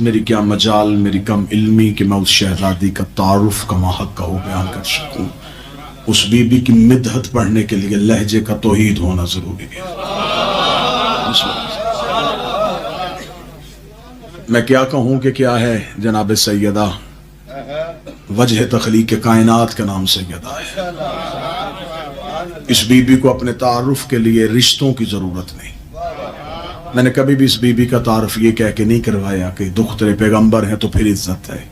میری کیا مجال، میری کم علمی کہ میں اس شہزادی کا تعارف کا محق کا بیان کر سکوں۔ اس بی بی کی مدحت پڑھنے کے لیے لہجے کا توحید ہونا ضروری ہے۔ میں کیا کہوں کہ کیا ہے جناب سیدہ، وجہ تخلیق کائنات کا نام سیدہ ہے۔ اس بی بی کو اپنے تعارف کے لیے رشتوں کی ضرورت نہیں۔ میں نے کبھی بھی اس بی بی کا تعارف یہ کہہ کے نہیں کروایا کہ دختر پیغمبر ہیں تو پھر عزت ہے،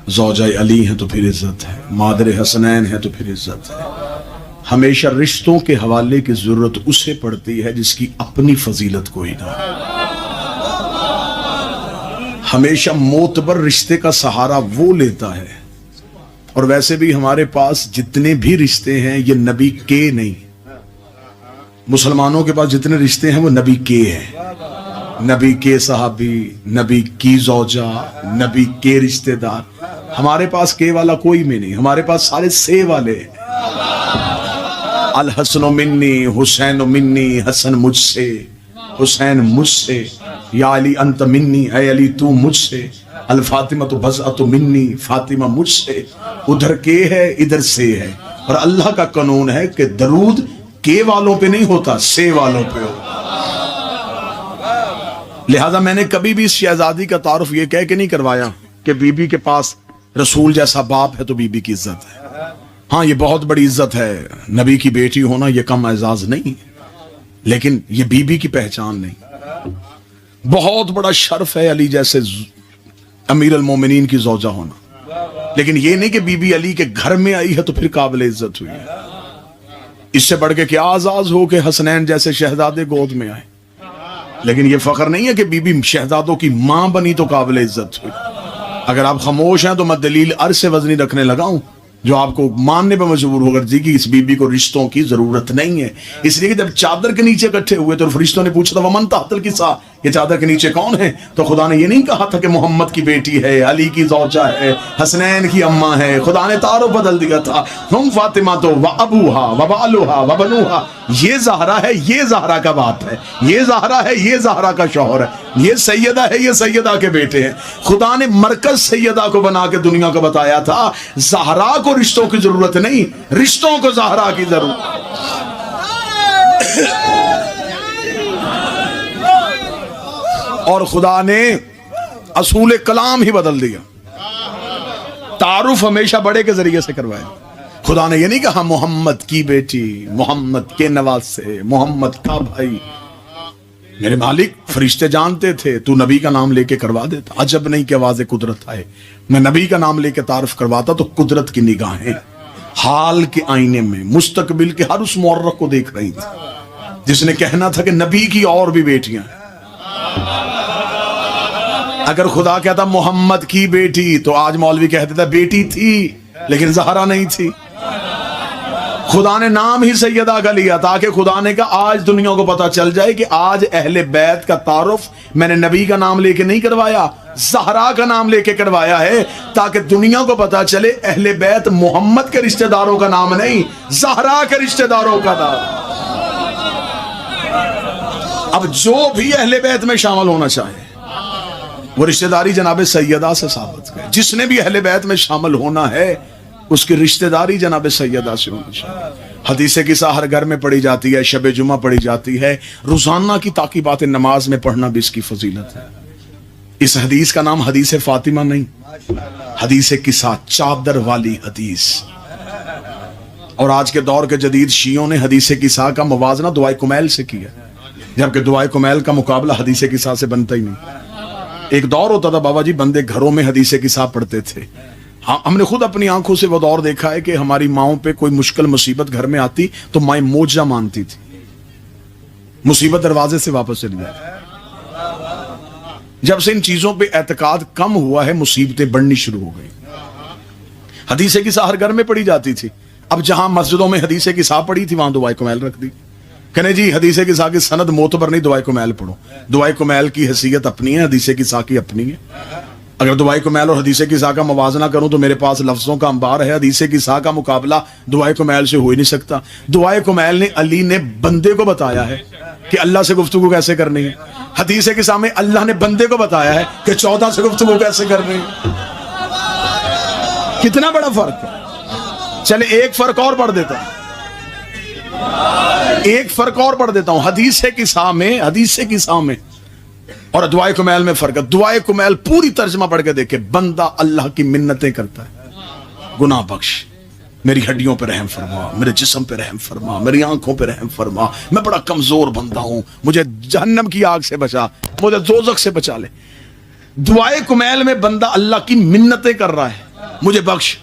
زوجہ علی ہیں تو پھر عزت ہے، مادر حسنین ہے تو پھر عزت ہے۔ ہمیشہ رشتوں کے حوالے کی ضرورت اسے پڑتی ہے جس کی اپنی فضیلت کوئی نہ ہو۔ ہمیشہ معتبر رشتے کا سہارا وہ لیتا ہے، اور ویسے بھی ہمارے پاس جتنے بھی رشتے ہیں یہ نبی کے نہیں۔ مسلمانوں کے پاس جتنے رشتے ہیں وہ نبی کے ہیں، نبی کے صحابی، نبی کی زوجہ، نبی کے رشتے دار۔ ہمارے پاس کے والا کوئی میں نہیں، ہمارے پاس سارے سے والے ہیں۔ الحسن منی، حسین منی، حسن مجھ سے، حسین مجھ سے، یا علی انت منی، اے علی تو مجھ سے، الفاطمہ تو بضعۃ منی، فاطمہ مجھ سے۔ ادھر کے ہے ادھر سے ہے، اور اللہ کا قانون ہے کہ درود کے والوں پہ نہیں ہوتا، سے والوں پہ ہوتا۔ لہذا میں نے کبھی بھی اس شہزادی کا تعارف یہ کہہ کے نہیں کروایا کہ بی بی کے پاس رسول جیسا باپ ہے تو بی بی کی عزت ہے۔ ہاں یہ بہت بڑی عزت ہے، نبی کی بیٹی ہونا یہ کم اعزاز نہیں، لیکن یہ بی بی کی پہچان نہیں۔ بہت بڑا شرف ہے علی جیسے امیر المومنین کی زوجہ ہونا، لیکن یہ نہیں کہ بی بی علی کے گھر میں آئی ہے تو پھر قابل عزت ہوئی ہے۔ اس سے بڑھ کے کیا اعزاز ہو کہ حسنین جیسے شہزادے گود میں آئے، لیکن یہ فخر نہیں ہے کہ بی بی شہزادوں کی ماں بنی تو قابل عزت ہوئی۔ اگر آپ خاموش ہیں تو میں دلیل عرض سے وزنی رکھنے لگا ہوں جو آپ کو ماننے پہ مجبور ہو کر کہ اس بی بی کو رشتوں کی ضرورت نہیں ہے۔ اس لیے کہ جب چادر کے نیچے اکٹھے ہوئے تو فرشتوں نے پوچھا تھا ومن تحت الکساء، یہ چادر کے نیچے کون ہے؟ تو خدا نے یہ نہیں کہا تھا کہ محمد کی بیٹی ہے، علی کی زوجہ ہے، حسنین کی اماں ہے۔ خدا نے تعارف بدل دیا تھا، ہم فاطمہ تو و ابوہا و بالوہا و بنوہا، یہ زہرا ہے، یہ زہرا کا باپ ہے، یہ زہرا ہے، یہ زہرا کا شوہر ہے، یہ سیدہ ہے، یہ سیدہ کے بیٹے ہیں۔ خدا نے مرکز سیدہ کو بنا کے دنیا کو بتایا تھا زہرا کو رشتوں کی ضرورت نہیں، رشتوں کو زہرا کی ضرورت۔ اور خدا نے اصول کلام ہی بدل دیا، تعارف ہمیشہ بڑے کے ذریعے سے کروایا۔ خدا نے یہ نہیں کہا محمد کی بیٹی، محمد کے نواسے، محمد کا بھائی۔ میرے مالک فرشتے جانتے تھے تو نبی کا نام لے کے کروا دیتا، عجب نہیں کہ آواز قدرت آئے۔ میں نبی کا نام لے کے تعارف کرواتا تو قدرت کی نگاہیں حال کے آئینے میں مستقبل کے ہر اس مورخ کو دیکھ رہی تھی جس نے کہنا تھا کہ نبی کی اور بھی بیٹیاں ہیں۔ اگر خدا کہتا محمد کی بیٹی تو آج مولوی کہتے تھا بیٹی تھی لیکن زہرا نہیں تھی۔ خدا نے نام ہی سیدہ کا لیا تاکہ خدا نے کہا آج دنیا کو پتا چل جائے کہ آج اہل بیت کا تعارف میں نے نبی کا نام لے کے نہیں کروایا، زہرا کا نام لے کے کروایا ہے، تاکہ دنیا کو پتا چلے اہل بیت محمد کے رشتہ داروں کا نام نہیں، زہرا کے رشتہ داروں کا نام۔ اب جو بھی اہل بیت میں شامل ہونا چاہے وہ رشتہ داری جناب سیدہ سے ثابت کرے۔ جس نے بھی اہل بیت میں شامل ہونا ہے اس کی رشتہ داری جناب سیدہ سے ہونی چاہیے۔ حدیث قصہ ہر گھر میں پڑھی جاتی ہے، شب جمعہ پڑھی جاتی ہے، روزانہ کی تعقیبات نماز میں پڑھنا بھی اس کی فضیلت ہے۔ اس حدیث کا نام حدیث فاطمہ نہیں، حدیث قصہ، چادر والی حدیث۔ اور آج کے دور کے جدید شیعوں نے حدیث قصہ کا موازنہ دعائے کمیل سے کیا، جبکہ دعائے کمیل کا مقابلہ حدیث قصہ سے بنتا ہی نہیں۔ ایک دور ہوتا تھا بابا جی بندے گھروں میں حدیث قصہ پڑھتے تھے۔ ہم نے خود اپنی آنکھوں سے وہ دور دیکھا ہے کہ ہماری ماؤں پہ کوئی مشکل مصیبت گھر میں آتی تو مائیں موجزہ مانتی تھی، مصیبت دروازے سے واپس چلی جاتی۔ جب سے ان چیزوں پہ اعتقاد کم ہوا ہے مصیبتیں بڑھنی شروع ہو گئی۔ حدیث قصہ ہر گھر میں پڑھی جاتی تھی، اب جہاں مسجدوں میں حدیث قصہ پڑھی تھی وہاں دعائے کمیل رکھ دی۔ کہنے جی حدیث قصہ کی سند معتبر نہیں، دعائے کمیل پڑھو۔ دعائے کمیل کی حیثیت اپنی ہے، حدیث قصہ کی اپنی ہے۔ اگر دعائے کمیل اور حدیث قصہ کا موازنہ کروں تو میرے پاس لفظوں کا انبار ہے، حدیث قصہ کا مقابلہ دعائے کمیل سے ہو ہی نہیں سکتا۔ دعائے کمیل نے علی نے بندے کو بتایا ہے کہ اللہ سے گفتگو کیسے کرنی ہے، حدیث کے سامنے اللہ نے بندے کو بتایا ہے کہ 14 سے گفتگو کیسے کر رہے ہیں. کتنا بڑا فرق ہے. چلے ایک فرق اور پڑھ دیتا ہوں, ایک فرق اور پڑھ دیتا ہوں. حدیث کے سامنے اور دعائے کمیل میں فرق ہے. دعائے کمیل پوری ترجمہ پڑھ کے دیکھے. بندہ اللہ کی منتیں کرتا ہے, گناہ بخش, میری ہڈیوں پہ رحم فرما, میرے جسم پہ رحم فرما, میری آنکھوں پہ رحم فرما, میں بڑا کمزور بندہ ہوں, مجھے جہنم کی آگ سے بچا, مجھے دوزخ سے بچا لے. دعائے کمیل میں بندہ اللہ کی منتیں کر رہا ہے, مجھے بخش.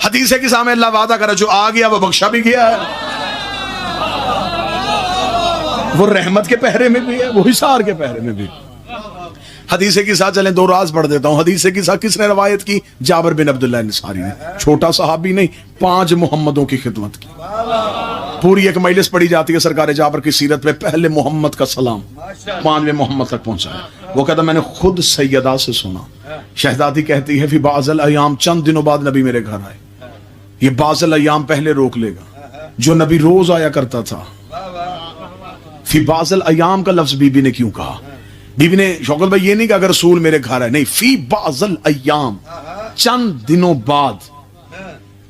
حدیث کے سامنے اللہ وعدہ کرا جو آ گیا وہ بخشا بھی گیا ہے, وہ رحمت کے پہرے میں بھی ہے, وہ حصار کے پہرے میں بھی. حدیث کے ساتھ چلیں 2 راز پڑھ دیتا ہوں. حدیث کے ساتھ کس نے روایت کی؟ جابر بن عبداللہ انصاری نے. چھوٹا صحابی نہیں, 5 محمدوں کی خدمت کی. پوری ایک مجلس پڑھی جاتی ہے سرکار جابر کی سیرت پہ. پہلے محمد کا سلام 5ویں محمد تک پہنچایا. وہ کہتا میں نے خود سیدہ سے سنا. شہزادی کہتی ہے فی بعض الایام, چند دنوں بعد نبی میرے گھر آئے. یہ بعض الایام پہلے روک لے گا, جو نبی روز آیا کرتا تھا. فی بعض الایام کا لفظ بی بی نے کیوں کہا؟ بی بی نے شوکت بھائی یہ نہیں کہ اگر رسول میرے گھر ہے, نہیں, فی بعض الایام, چند دنوں بعد.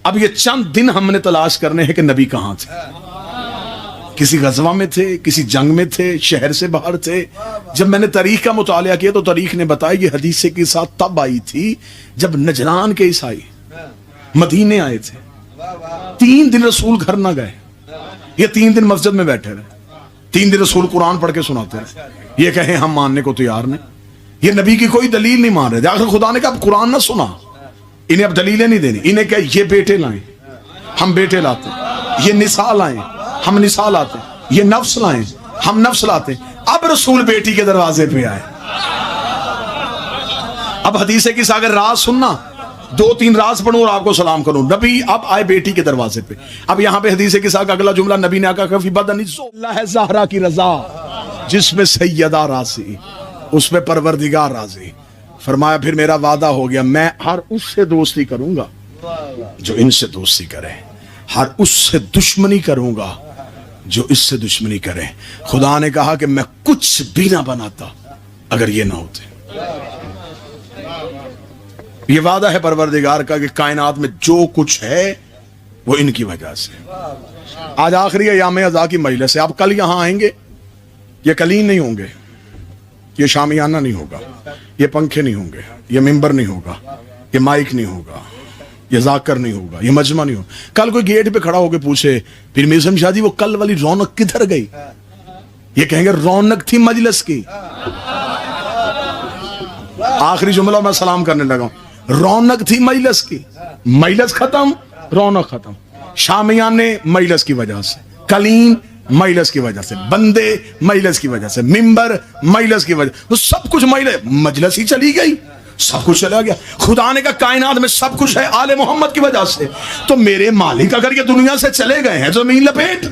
اب یہ چند دن ہم نے تلاش کرنے ہیں کہ نبی کہاں تھے. کسی غزوہ میں تھے, کسی جنگ میں تھے, شہر سے باہر تھے. جب میں نے تاریخ کا مطالعہ کیا تو تاریخ نے بتایا یہ حدیث کے ساتھ تب آئی تھی جب نجران کے عیسائی مدینے آئے تھے. 3 دن رسول گھر نہ گئے, یہ 3 دن مسجد میں بیٹھے رہے. 3 دن رسول قرآن پڑھ کے سناتے رہے. یہ کہیں ہم ماننے کو تیار نہیں, یہ نبی کی کوئی دلیل نہیں مان رہے. آخر خدا نے کہا اب قرآن نہ سنا, انہیں اب دلیلیں نہیں دینی. انہیں کہ یہ بیٹے لائیں, ہم بیٹے لاتے. یہ نساء لائیں, ہم نساء لاتے. یہ نفس لائیں, ہم نفس لاتے. اب رسول بیٹی کے دروازے پہ آئے. اب حدیث کی اگر راز سننا, 2-3 راز پڑھوں اور آپ کو سلام کروں. نبی اب آئے بیٹی کے دروازے پہ. اب یہاں پہ حدیث کے ساتھ اگلا جملہ نبی نے کہا فی بدن اللہ ہے زہرا کی رضا, جس میں سیدہ راضی اس میں پروردگار راضی. فرمایا پھر میرا وعدہ ہو گیا, میں ہر اس سے دوستی کروں گا جو ان سے دوستی کرے, ہر اس سے دشمنی کروں گا جو اس سے دشمنی کرے. خدا نے کہا کہ میں کچھ بھی نہ بناتا اگر یہ نہ ہوتے. یہ وعدہ ہے پروردگار کا کہ کائنات میں جو کچھ ہے وہ ان کی وجہ سے. آج آخری ایام عزا کی مجلس ہے. آپ کل یہاں آئیں گے, یہ کلین نہیں ہوں گے, یہ شامیانہ نہیں ہوگا, یہ پنکھے نہیں ہوں گے, یہ ممبر نہیں ہوگا, یہ مائک نہیں ہوگا, یہ ذاکر نہیں ہوگا, یہ مجمع نہیں ہوگا. کل کوئی گیٹ پہ کھڑا ہو کے پوچھے پھر میزم شاہ جی وہ کل والی رونق کدھر گئی, یہ کہیں گے رونق تھی مجلس کی. آخری جملہ میں سلام کرنے لگا ہوں, رونق تھی مجلس کی, مجلس ختم, رونق ختم. شامیانے مجلس کی وجہ سے, کلین مجلس کی وجہ سے, بندے مجلس کی وجہ سے, ممبر مجلس کی وجہ, وہ سب کچھ مجلس ہی چلی گئی, سب کچھ چلا گیا. خدا نے کہا کائنات میں سب کچھ ہے آل محمد کی وجہ سے. تو میرے مالک اگر یہ دنیا سے چلے گئے ہیں, زمین لپیٹ,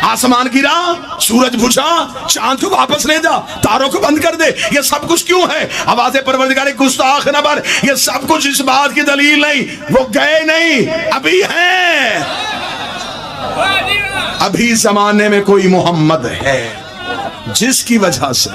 آسمان گرا, سورج بجھا, چاند کو واپس لے جا, تاروں کو بند کر دے, یہ سب کچھ کیوں ہے؟ آواز پروردگار گستاخ نہ بن. یہ سب کچھ اس بات کی دلیل نہیں, وہ گئے نہیں, ابھی ہیں. ابھی زمانے میں کوئی محمد ہے جس کی وجہ سے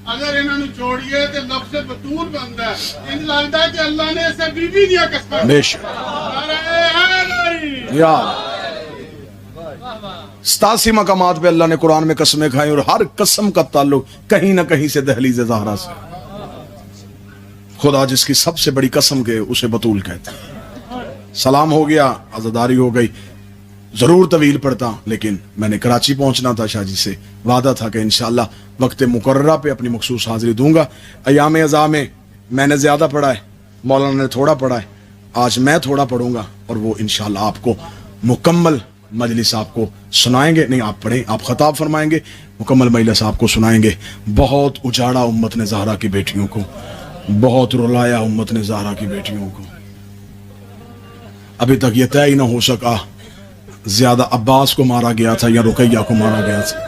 اگر انہوں نے چھوڑیے تو لفظ بطول بنتا ہے. ان لگتا ہے کہ اللہ نے اسے بی بی دیا قسم. بے شک 87 مقامات پہ اللہ نے قرآن میں قسمیں کھائیں اور ہر قسم کا تعلق کہیں نہ کہیں سے دہلیز زہرا سے. خدا جس کی سب سے بڑی قسم کے اسے بطول کہتے ہیں. سلام ہو گیا, عزاداری ہو گئی. ضرور طویل پڑتا لیکن میں نے کراچی پہنچنا تھا. شاہ جی سے وعدہ تھا کہ انشاءاللہ وقت مقررہ پہ اپنی مخصوص حاضری دوں گا. ایام عزا میں نے زیادہ پڑھا ہے, مولانا نے تھوڑا پڑھا ہے. آج میں تھوڑا پڑھوں گا اور وہ انشاءاللہ آپ کو مکمل مجلس آپ کو سنائیں گے. نہیں آپ پڑھیں, آپ خطاب فرمائیں گے, مکمل مجلس آپ کو سنائیں گے. بہت اجاڑا امت نے زہرا کی بیٹیوں کو, بہت رلایا امت نے زہرا کی بیٹیوں کو. ابھی تک یہ طے ہی نہ ہو سکا زیادہ عباس کو مارا گیا تھا یا رقیہ کو مارا گیا تھا.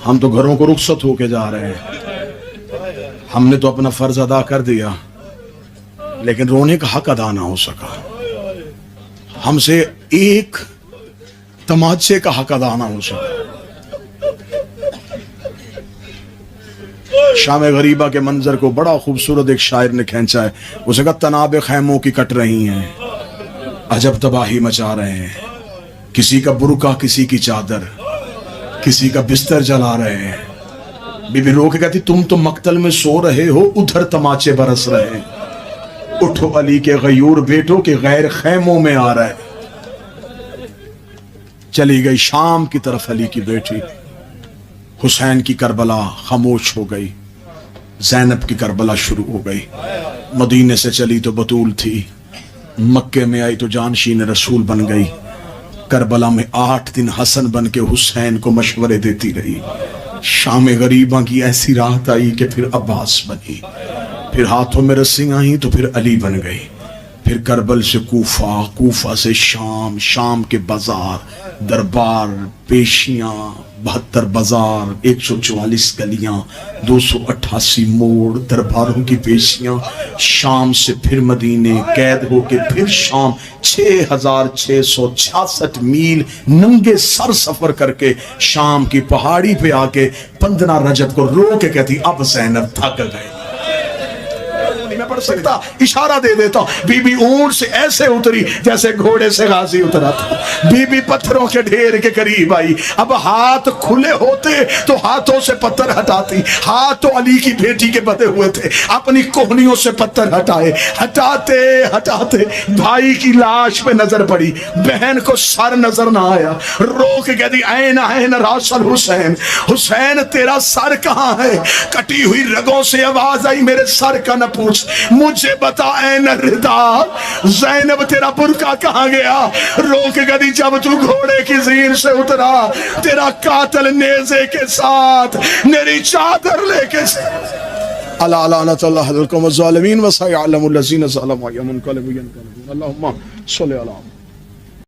ہم تو گھروں کو رخصت ہو کے جا رہے ہیں، ہم نے تو اپنا فرض ادا کر دیا، لیکن رونے کا حق ادا نہ ہو سکا، ہم سے ایک تماچے کا حق ادا نہ ہو سکا۔ شام غریبہ کے منظر کو بڑا خوبصورت ایک شاعر نے کھینچا ہے، اسے کہا تناب خیموں کی کٹ رہی ہیں، عجب تباہی مچا رہے ہیں، کسی کا برقع کسی کی چادر، کسی کا بستر جلا رہے ہیں۔ بی بی رو کے کہتی تم تو مقتل میں سو رہے ہو، ادھر تماچے برس رہے ہیں، اٹھو علی کے غیور بیٹوں کے غیر خیموں میں آ رہے ہیں۔ چلی گئی شام کی طرف علی کی بیٹی، حسین کی کربلا خاموش ہو گئی، زینب کی کربلا شروع ہو گئی۔ مدینے سے چلی تو بطول تھی، مکے میں آئی تو جانشین رسول بن گئی، کربلا میں 8 دن حسن بن کے حسین کو مشورے دیتی رہی۔ شام غریبہ کی ایسی رات آئی کہ پھر عباس بنی، پھر ہاتھوں میں رسیاں آئیں تو پھر علی بن گئی، پھر کربل سے کوفہ، کوفہ سے شام، شام کے بازار، دربار، پیشیاں، 72 بازار، 144 گلیاں، 288 موڑ، درباروں کی پیشیاں، شام سے پھر مدینے، قید ہو کے پھر شام، 6666 میل ننگے سر سفر کر کے شام کی پہاڑی پہ آ کے 15 رجب کو رو کے کہتی اب زینب تھک گئے۔ میں پڑھ سکتا، اشارہ دے دیتا ہوں، بی بی اونٹ سے ایسے اتری جیسے گھوڑے سے غازی اترا تھا، بی بی پتھروں کے ڈھیر کے قریب آئی، اب ہاتھ کھلے ہوتے تو ہاتھوں سے پتھر ہٹاتی، ہاتھ تو علی کی بیٹی کے بدے ہوئے تھے، اپنی کوہنیوں سے پتھر ہٹائے، ہٹاتے ہٹاتے بھائی کی لاش پہ نظر پڑی، بہن کو سر نظر نہ آیا، رو کے کہتی این راس الحسین، حسین تیرا سر کہاں ہے؟ کٹی ہوئی رگوں سے آواز آئی میرے سر کا نہ پوچھ، مجھے بتا این الردا، زینب تیرا برقع کہاں گیا؟ رو کے کہتی جب تو گھوڑے کی زین سے اترا تیرا قاتل نیزے کے ساتھ میری چادر لے کے اللہ لعنت اللہ علیکم الظالمین وسيعلم الذين ظلموا ايهم منقلب ينقلبون اللهم صل على